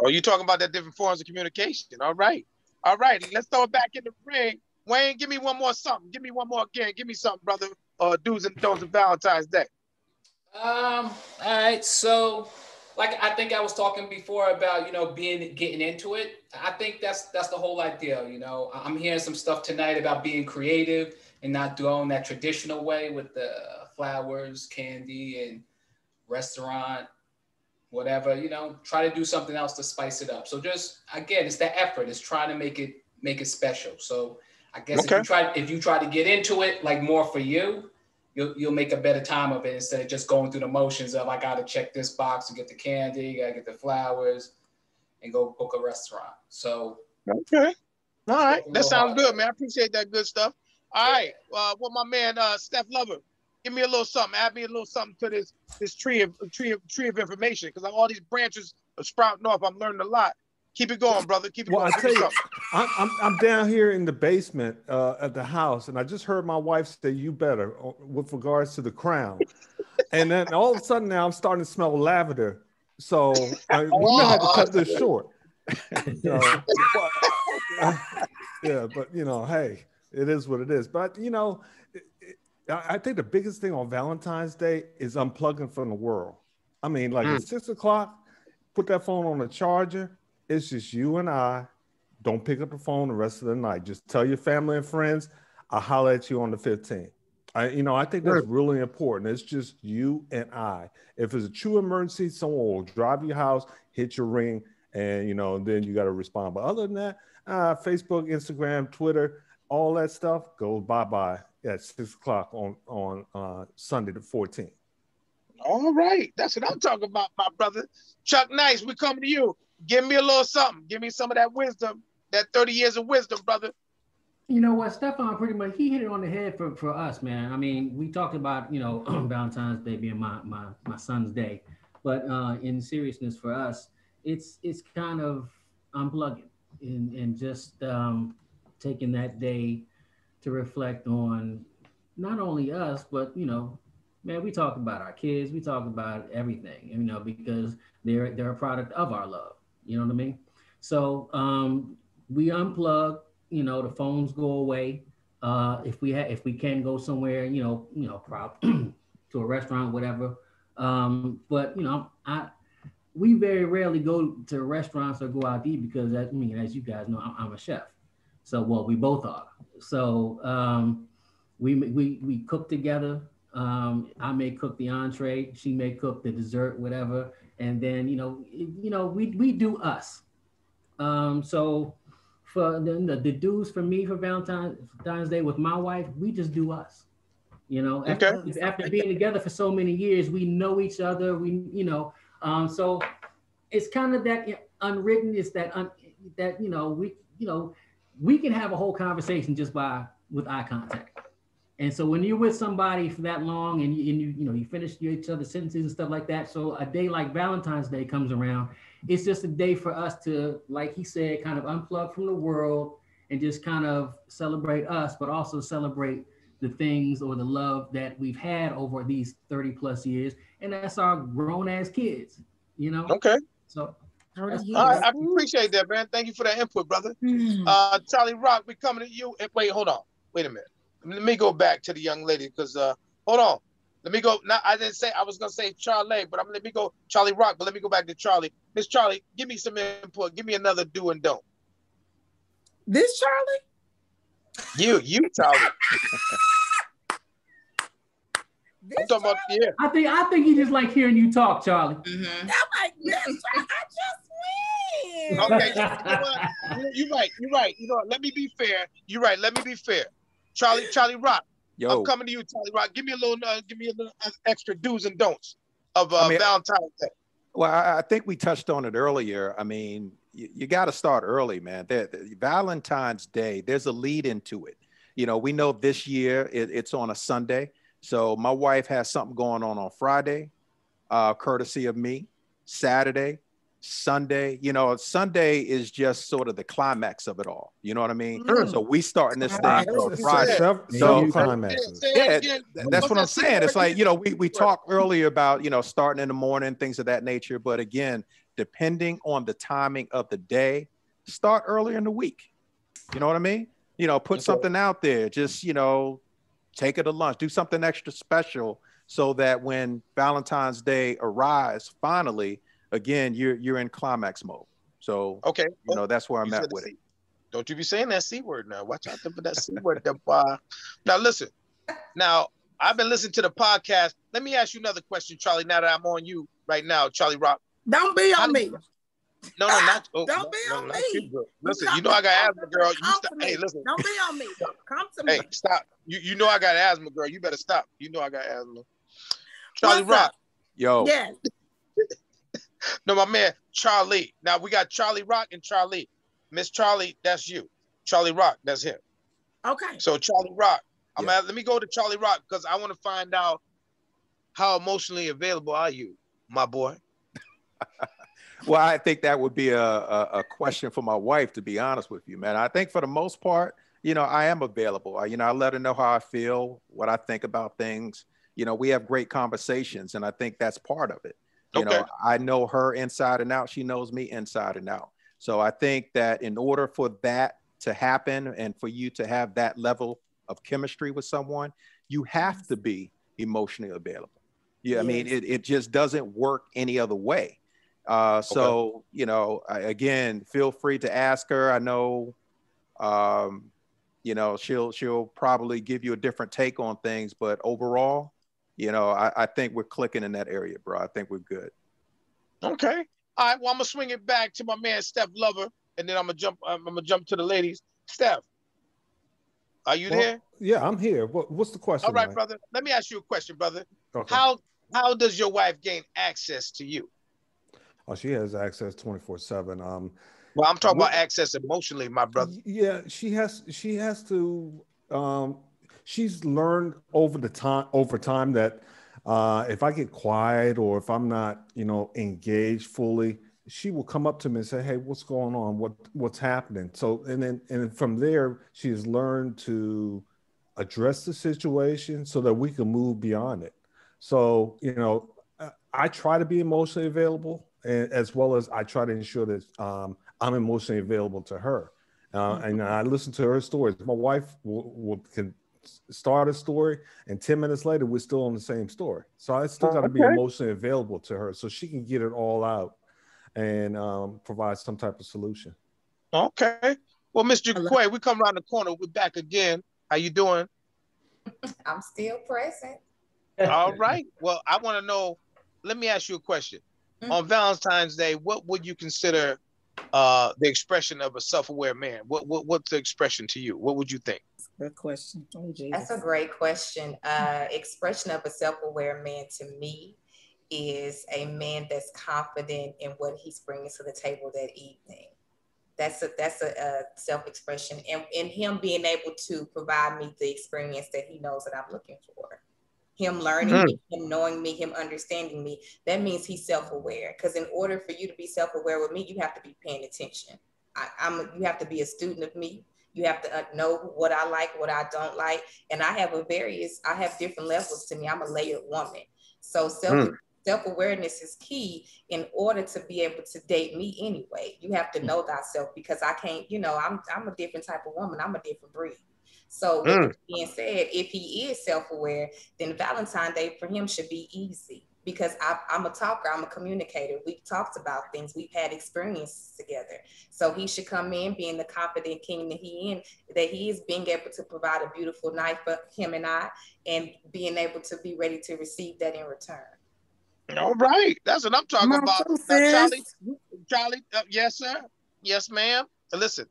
Oh, you talking about that different forms of communication. All right. Let's throw it back in the ring. Wayne, give me one more something. Give me one more again. Give me something, brother. Do's and don'ts of Valentine's Day. All right. So, like I think I was talking before about, getting into it. I think that's the whole idea. I'm hearing some stuff tonight about being creative and not doing that traditional way with the flowers, candy, and restaurant, whatever. Try to do something else to spice it up. So just again, it's that effort. It's trying to make it special. So I guess if you try to get into it like more for you, you'll make a better time of it instead of just going through the motions of I gotta check this box to get the candy, gotta get the flowers, and go book a restaurant. So all right, that sounds good, man. I appreciate that good stuff. All right, well, my man Steph Lover, give me a little something. Add me a little something to this tree of information, because all these branches are sprouting off. I'm learning a lot. Keep it going, brother. Keep it going. I tell you, I'm down here in the basement at the house, and I just heard my wife say, "You better," with regards to the crown, and then all of a sudden now I'm starting to smell lavender. So we may have to cut this short. But hey. It is what it is. But, I think the biggest thing on Valentine's Day is unplugging from the world. I mean, like at 6 o'clock, put that phone on the charger. It's just you and I. Don't pick up the phone the rest of the night. Just tell your family and friends, I'll holler at you on the 15th. I think that's really important. It's just you and I. If it's a true emergency, someone will drive your house, hit your ring, and, then you got to respond. But other than that, Facebook, Instagram, Twitter, all that stuff goes bye-bye at 6 o'clock on Sunday the 14th. All right. That's what I'm talking about, my brother. Chuck Nice, we're coming to you. Give me a little something. Give me some of that wisdom, that 30 years of wisdom, brother. You know what, Stefan pretty much, he hit it on the head for us, man. I mean, we talked about, Valentine's Day being my son's day. But in seriousness for us, it's kind of unplugging and just taking that day to reflect on not only us, but, man, we talk about our kids, we talk about everything, because they're a product of our love, you know what I mean? So we unplug, the phones go away. If we can go somewhere, to a restaurant, whatever. But, we very rarely go to restaurants or go out to eat because, as you guys know, I'm a chef. So, well, we both are. So we cook together. I may cook the entree, she may cook the dessert, whatever, and then we do us. So for the dues for me for Valentine's Day with my wife, we just do us. Okay. After being together for so many years, we know each other. So it's kind of that unwritten. It's that we can have a whole conversation just with eye contact. And so when you're with somebody for that long and you finish each other's sentences and stuff like that, so a day like Valentine's Day comes around, it's just a day for us to, like he said, kind of unplug from the world and just kind of celebrate us, but also celebrate the things or the love that we've had over these 30 plus years. And that's our grown ass kids, Okay. So I appreciate that, man. Thank you for that input, brother. Charlie Rock, we coming to you. Wait, hold on. Wait a minute. Let me go back to the young lady because hold on. Let me go. Now I didn't say I was gonna say Charlie, but let me go Charlie Rock, but let me go back to Charlie. Miss Charlie, give me some input. Give me another do and don't. This Charlie? You Charlie. I'm talking about, yeah. I think he just like hearing you talk, Charlie. I'm like, yes, I just win. Okay, you know what? You're right. Let me be fair. You're right. Let me be fair. Charlie Rock. Yo. I'm coming to you, Charlie Rock. Give me a little extra do's and don'ts of Valentine's Day. Well, I think we touched on it earlier. I mean, you got to start early, man. Valentine's Day, there's a lead into it. We know this year it's on a Sunday. So my wife has something going on Friday, courtesy of me. Saturday, Sunday. Sunday is just sort of the climax of it all. You know what I mean? So we starting this thing on Friday. So climaxes. Yeah, that's what I'm saying. It's like, we talked earlier about, starting in the morning, things of that nature. But again, depending on the timing of the day, start earlier in the week. You know what I mean? Put something out there. Just, take it to lunch, do something extra special so that when Valentine's Day arrives, finally, again, you're in climax mode. So, okay, that's where I'm at with it. Don't you be saying that C word now. Watch out for that C word. Now, listen. Now, I've been listening to the podcast. Let me ask you another question, Charlie, now that I'm on you right now, Charlie Rock. Don't be on me. No, not. Don't be on me. Listen, I got asthma, girl. Hey, listen. Don't be on me. Come to me. Hey, stop. You know I got asthma, girl. You better stop. You know I got asthma. Charlie Rock. Yo. Yes. No, my man, Charlie. Now we got Charlie Rock and Charlie. Miss Charlie, that's you. Charlie Rock, that's him. Okay. So Charlie Rock. Let me go to Charlie Rock because I want to find out how emotionally available are you, my boy? Well, I think that would be a question for my wife, to be honest with you, man. I think for the most part, I am available. I let her know how I feel, what I think about things. We have great conversations, and I think that's part of it. I know her inside and out. She knows me inside and out. So I think that in order for that to happen and for you to have that level of chemistry with someone, you have to be emotionally available. Yeah, yes. I mean, it just doesn't work any other way. So, again, feel free to ask her. I know, she'll probably give you a different take on things, but overall, I think we're clicking in that area, bro. I think we're good. Okay. All right. Well, I'm gonna swing it back to my man, Steph Lover, and then I'm gonna jump to the ladies. Steph, are you there? Yeah, I'm here. What's the question? All right, Mike? brother. Let me ask you a question, brother. Okay. How does your wife gain access to you? Oh, she has access 24/7. Well, I'm talking about access emotionally, my brother. Yeah, she has to. She's learned over time that if I get quiet or if I'm not, engaged fully, she will come up to me and say, "Hey, what's going on? What's happening?" So, and from there, she has learned to address the situation so that we can move beyond it. So, I try to be emotionally available, and as well as I try to ensure that I'm emotionally available to her. And I listen to her stories. My wife can start a story, and 10 minutes later, we're still on the same story. So I still got to be emotionally available to her so she can get it all out and provide some type of solution. Okay. Well, Mr. Quay, we come around the corner. We're back again. How you doing? I'm still present. All right. Well, I want to know, let me ask you a question. On Valentine's Day, what would you consider the expression of a self-aware man? What's the expression to you? What would you think? Good question. Oh, That's a great question. Expression of a self-aware man to me is a man that's confident in what he's bringing to the table that evening. That's a self-expression, and him being able to provide me the experience that he knows that I'm looking for. Him learning me, him knowing me, him understanding me. That means he's self-aware. Because in order for you to be self-aware with me, you have to be paying attention. You have to be a student of me. You have to know what I like, what I don't like. And I have different levels to me. I'm a layered woman. So self-awareness is key in order to be able to date me anyway. You have to know thyself, because I can't, I'm a different type of woman. I'm a different breed. So with that being said, if he is self-aware, then Valentine's Day for him should be easy, because I'm a talker, I'm a communicator. We've talked about things, we've had experiences together. So he should come in being the confident king that he is, being able to provide a beautiful night for him and I, and being able to be ready to receive that in return. All right, that's what I'm talking about. Now, Charlie, yes, sir, yes, ma'am. Listen,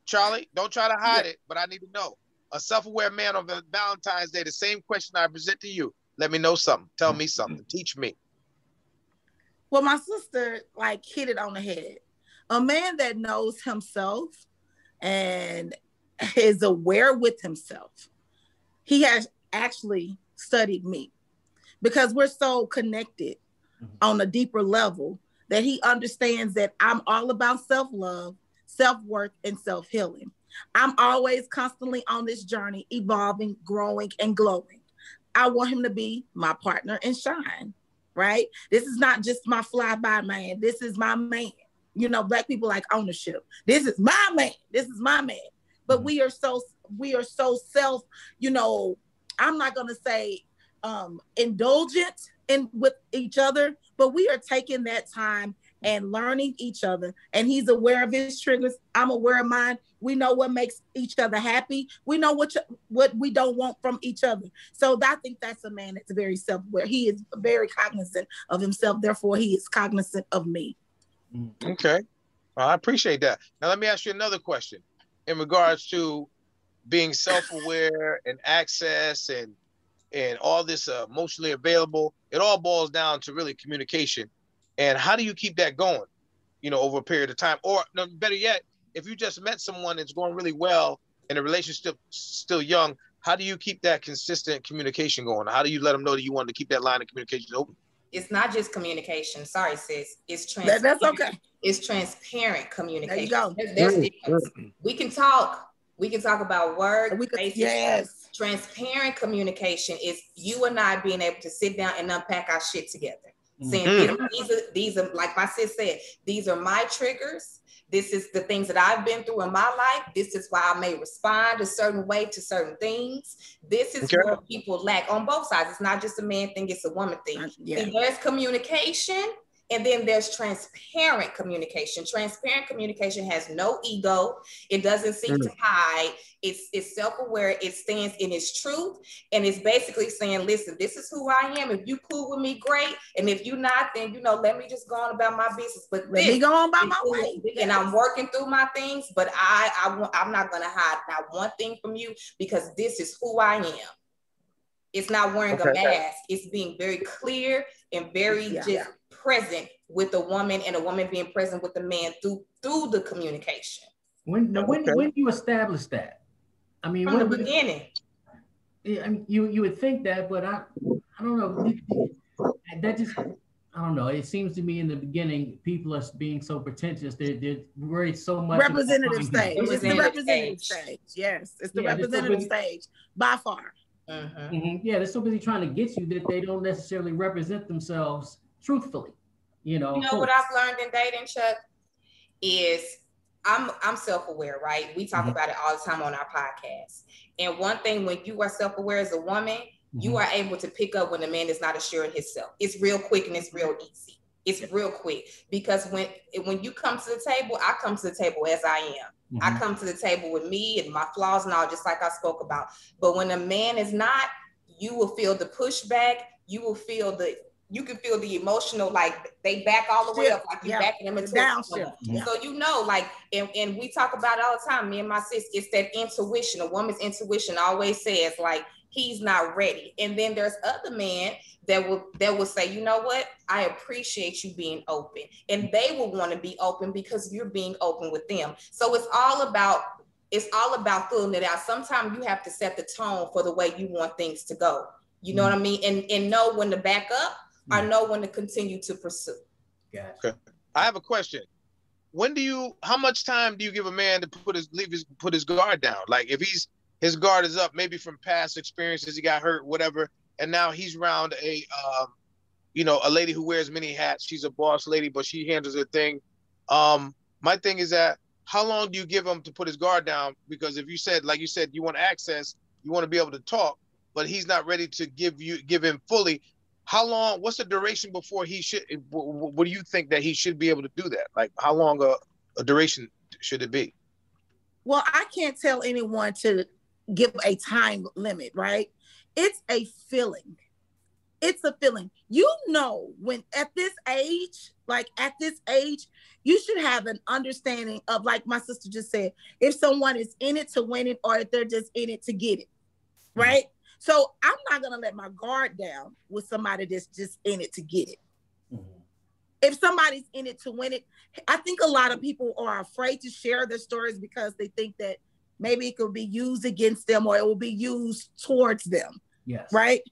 Charlie, don't try to hide it, but I need to know. A self-aware man on Valentine's Day, the same question I present to you. Let me know something. Tell me something. Teach me. Well, my sister hit it on the head. A man that knows himself and is aware with himself. He has actually studied me, because we're so connected on a deeper level that he understands that I'm all about self-love, self-worth, and self-healing. I'm always constantly on this journey, evolving, growing, and glowing. I want him to be my partner in shine, right? This is not just my fly-by man. This is my man. Black people like ownership. This is my man. This is my man. But we are so self, I'm not going to say indulgent with each other, but we are taking that time and learning each other. And he's aware of his triggers. I'm aware of mine. We know what makes each other happy. We know what we don't want from each other. So I think that's a man that's very self-aware. He is very cognizant of himself. Therefore, he is cognizant of me. Okay. I appreciate that. Now, let me ask you another question in regards to being self-aware and access and all this emotionally available. It all boils down to really communication. And how do you keep that going, over a period of time? Or no, better yet, if you just met someone that's going really well and the relationship still young, how do you keep that consistent communication going? How do you let them know that you want to keep that line of communication open? It's not just communication. Sorry, sis. It's transparent. That's okay. It's transparent communication. There you go. There's difference. We can talk about work. Yes. Transparent communication is you and I being able to sit down and unpack our shit together. Saying these are, like my sis said, these are my triggers. This is the things that I've been through in my life. This is why I may respond a certain way to certain things. This is what people lack on both sides. It's not just a man thing, it's a woman thing. Yeah. There's communication, and then there's transparent communication. Transparent communication has no ego. It doesn't seek to hide. It's self-aware. It stands in its truth. And it's basically saying, listen, this is who I am. If you cool with me, great. And if you're not, then, let me just go on about my business. But let me go on by my way. And I'm working through my things, but I'm not going to hide not one thing from you, because this is who I am. It's not wearing a mask. It's being very clear and very present with the woman, and a woman being present with the man through the communication. When do you establish that? I mean, from the beginning. You would think that, but I don't know. That just, I don't know. It seems to me in the beginning, people are being so pretentious. They're worried so much. Representative stage. It's the representative stage. Yes, it's the representative stage by far. Yeah, they're so busy trying to get you that they don't necessarily represent themselves truthfully. You know what I've learned in dating, Chuck, is I'm self-aware, right? We talk about it all the time on our podcast. And one thing, when you are self-aware as a woman, you are able to pick up when a man is not assured himself. It's real quick and it's real easy. It's real quick, because when you come to the table, I come to the table as I am. I come to the table with me and my flaws and all, just like I spoke about. But when a man is not, you will feel the pushback. you will feel you can feel the emotional, like they back all the way up, like you backing them into down a shift. Yeah. So you know, like, and we talk about it all the time, me and my sis, it's that intuition. A woman's intuition always says, like, he's not ready. And then there's other men that will say, you know what, I appreciate you being open. And they will want to be open because you're being open with them. So it's all about filling it out. Sometimes you have to set the tone for the way you want things to go. You know what I mean? And know when to back up or know when to continue to pursue. Gotcha. Okay. I have a question. How much time do you give a man to put his guard down? Like if his guard is up, maybe from past experiences, he got hurt, whatever, and now he's around a lady who wears many hats. She's a boss lady, but she handles her thing. My thing is that how long do you give him to put his guard down? Because if you said, like you said, you want access, you want to be able to talk, but he's not ready to give him fully. How long? What's the duration before he should? What do you think that he should be able to do that? Like how long a duration should it be? Well, I can't tell anyone to give a time limit, right? It's a feeling. It's a feeling. You know, when at this age, you should have an understanding of, like my sister just said, if someone is in it to win it or if they're just in it to get it, right? So I'm not going to let my guard down with somebody that's just in it to get it. If somebody's in it to win it, I think a lot of people are afraid to share their stories because they think that maybe it could be used against them or it will be used towards them. Yes. Right?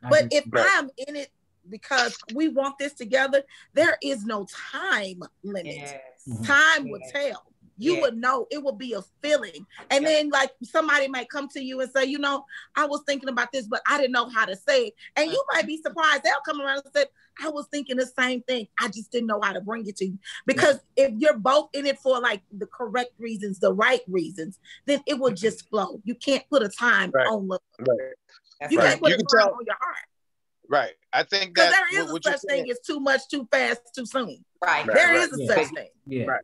But if I'm in it because we want this together, there is no time limit. Yes. Time will tell. You would know. It will be a feeling. And then like somebody might come to you and say, you know, I was thinking about this, but I didn't know how to say it. And you might be surprised. They'll come around and say, I was thinking the same thing. I just didn't know how to bring it to you. Because if you're both in it for like the correct reasons, the right reasons, then it will just flow. You can't put a time on the You can't put a time on your heart. Right. I think that there is a such thing as too much, too fast, too soon. Right. There is a such thing. Yeah. Right.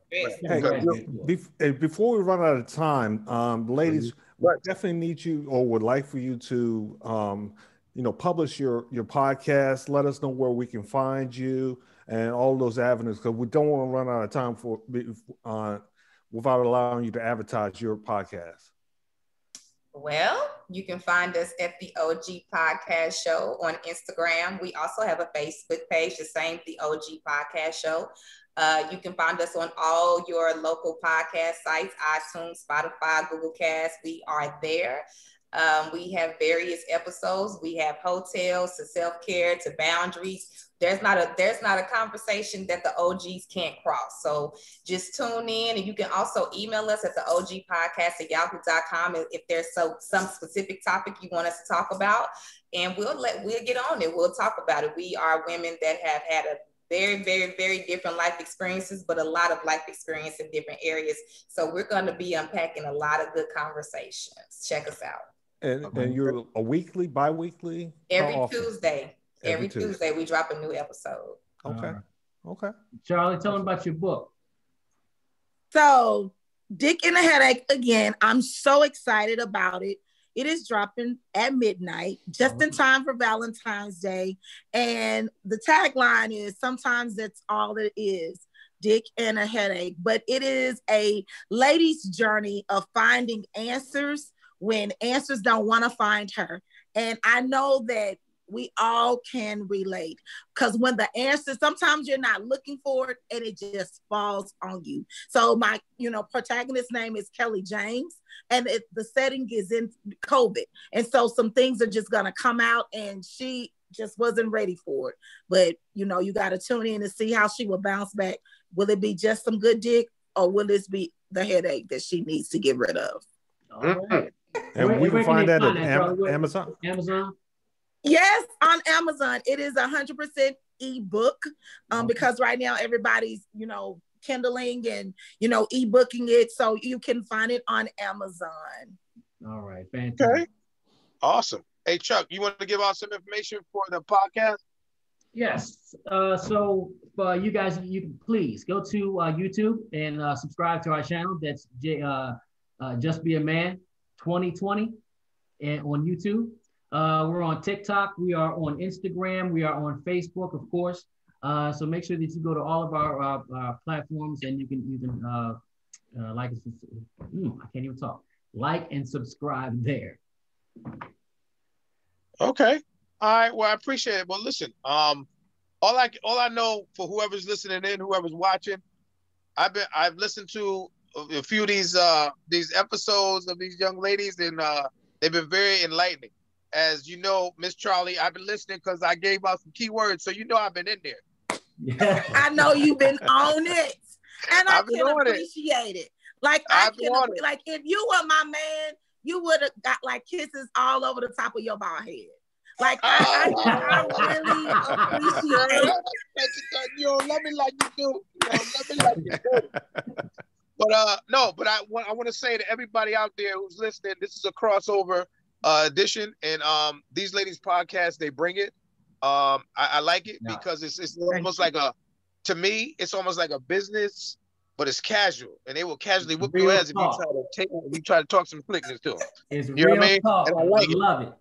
Hey, before we run out of time, ladies, we definitely need you or would like for you to publish your podcast. Let us know where we can find you and all those avenues, because we don't want to run out of time without allowing you to advertise your podcast. Well, you can find us at the OG Podcast Show on Instagram. We also have a Facebook page, the same, the OG Podcast Show. You can find us on all your local podcast sites, iTunes, Spotify, Google Cast. We are there. We have various episodes. We have hotels to self-care to boundaries. There's not a conversation that the OGs can't cross. So just tune in, and you can also email us at the ogpodcast@yahoo.com if there's some specific topic you want us to talk about, and we'll get on it. We'll talk about it. We are women that have had a very, very, very different life experiences, but a lot of life experience in different areas. So we're going to be unpacking a lot of good conversations. Check us out. And you're a weekly, bi-weekly? Every Tuesday. Every Tuesday we drop a new episode. Okay. Okay. Charlie, tell them about your book. So, Dick and a Headache, again, I'm so excited about it. It is dropping at midnight, just in time for Valentine's Day. And the tagline is, sometimes that's all it is, Dick and a Headache. But it is a lady's journey of finding answers when answers don't want to find her. And I know that we all can relate, because when the answer, sometimes you're not looking for it and it just falls on you. So my, protagonist's name is Kelly James, and the setting is in COVID. And so some things are just going to come out, and she just wasn't ready for it. But, you got to tune in to see how she will bounce back. Will it be just some good dick, or will this be the headache that she needs to get rid of? All right. And we can find that at Amazon. Amazon? Yes, on Amazon. It is 100% ebook, because right now everybody's, Kindling and, ebooking it. So you can find it on Amazon. All right. Fantastic. Okay. Awesome. Hey, Chuck, you want to give out some information for the podcast? Yes. So you guys, you can please go to YouTube and subscribe to our channel. That's Just Be a Man 2020 and on YouTube. We're on TikTok. We are on Instagram. We are on Facebook, of course. So make sure that you go to all of our platforms, and you can like I can't even talk. Like and subscribe there. Okay. All right. Well, I appreciate it. Well, listen. All I know for whoever's listening in, whoever's watching, I've listened to a few of these episodes of these young ladies, and they've been very enlightening. As you know, Miss Charlie, I've been listening because I gave out some keywords, so you know I've been in there. Yeah. I know you've been on it, and I can appreciate it. Like like if you were my man, you would have got like kisses all over the top of your bald head. Like I really appreciate it. You don't love me like you do. You don't love me like you do. But no, but I want to say to everybody out there who's listening, this is a crossover edition, and these ladies podcast, they bring it. I like it because it's almost like to me, it's almost like a business, but it's casual, and they will casually whoop your ass if you try to talk some slickness to them. It's real talk. And I like it. Love it.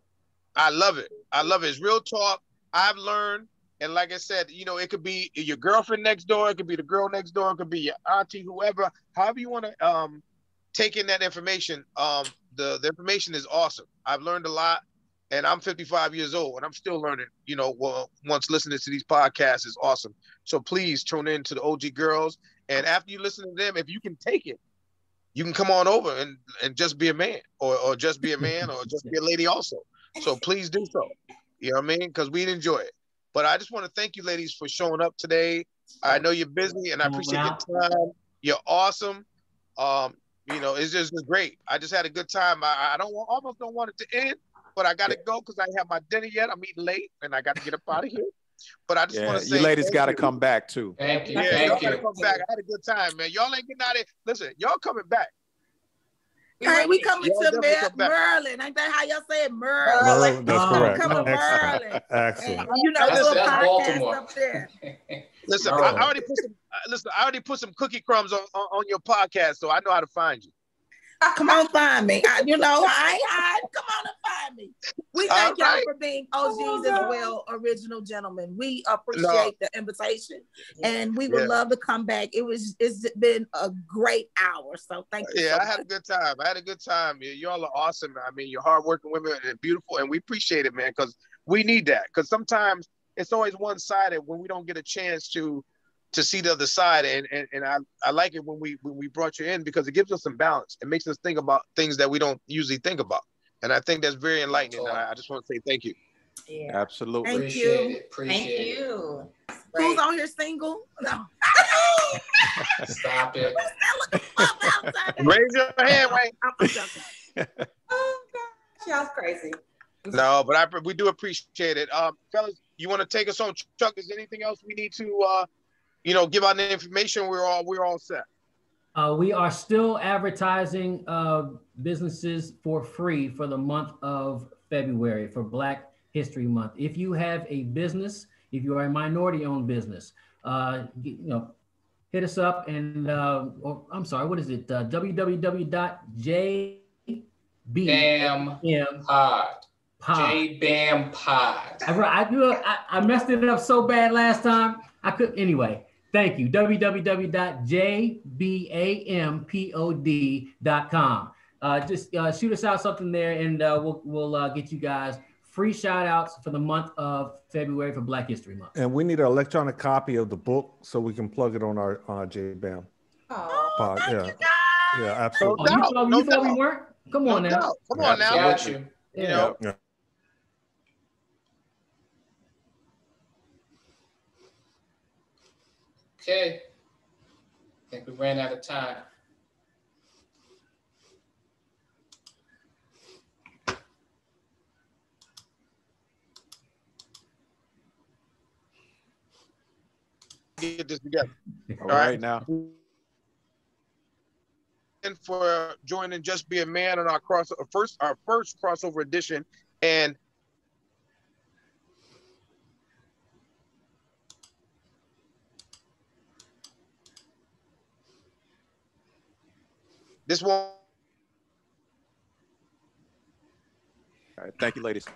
I love it. I love it. It's real talk. I've learned, and like I said, you know, it could be your girlfriend next door, it could be the girl next door, it could be your auntie, whoever, however you want to take in that information. The information is awesome. I've learned a lot, and I'm 55 years old, and I'm still learning. You know, once listening to these podcasts is awesome. So please tune in to the OG Girls, and after you listen to them, if you can take it, you can come on over and just be a man, or just be a man, or just be a lady also. So please do so. You know what I mean? Because we'd enjoy it. But I just want to thank you ladies for showing up today. I know you're busy, and I appreciate your time. You're awesome. You know, it's just great. I just had a good time. I almost don't want it to end, but I got to go because I ain't have my dinner yet. I'm eating late, and I got to get up out of here. But I just want to say, you ladies got to come back too. Thank you. Yeah, y'all got to come back. I had a good time, man. Y'all ain't getting out of here. Listen, y'all coming back. Hey, we coming to Merlin. Ain't that how y'all say it? Merlin. That's correct. Come to Merlin. Excellent. You know, that's podcast up there. Listen, I already put some cookie crumbs on your podcast, so I know how to find you. Come on, find me. You know, I come on and find me. We thank y'all for being OGs as well, original gentlemen. We appreciate the invitation, and we would love to come back. It's been a great hour, so thank you. Yeah, I had a good time. Y'all are awesome. I mean, you're hardworking women and beautiful, and we appreciate it, man, because we need that. Because sometimes it's always one-sided when we don't get a chance to see the other side, and I like it when we brought you in because it gives us some balance. It makes us think about things that we don't usually think about, and I think that's very enlightening. And I just want to say thank you. Yeah, absolutely. Thank you. Appreciate it. Who's on here single? No. Stop it. Raise your hand, Wayne. Oh gosh, y'all's crazy. No, but we do appreciate it. Fellas, you want to take us on? Chuck, is there anything else we need to give out the information? We're all set. We are still advertising businesses for free for the month of February for Black History Month. If you have a business, if you are a minority-owned business, hit us up and I'm sorry, what is it? www.jbmpod. JBAM I messed it up so bad last time. I couldn't. Anyway, thank you. www.jbampod.com. Just shoot us out something there, and we'll get you guys free shout outs for the month of February for Black History Month. And we need an electronic copy of the book so we can plug it on our JBAM. Oh, thank you guys. Yeah, absolutely. You thought we weren't? Come on now. Come on now. Got you. You know. Yeah. Okay. I think we ran out of time. Get this together. All right now. And for joining Just Be a Man on our first crossover edition, and this one. All right, thank you, ladies.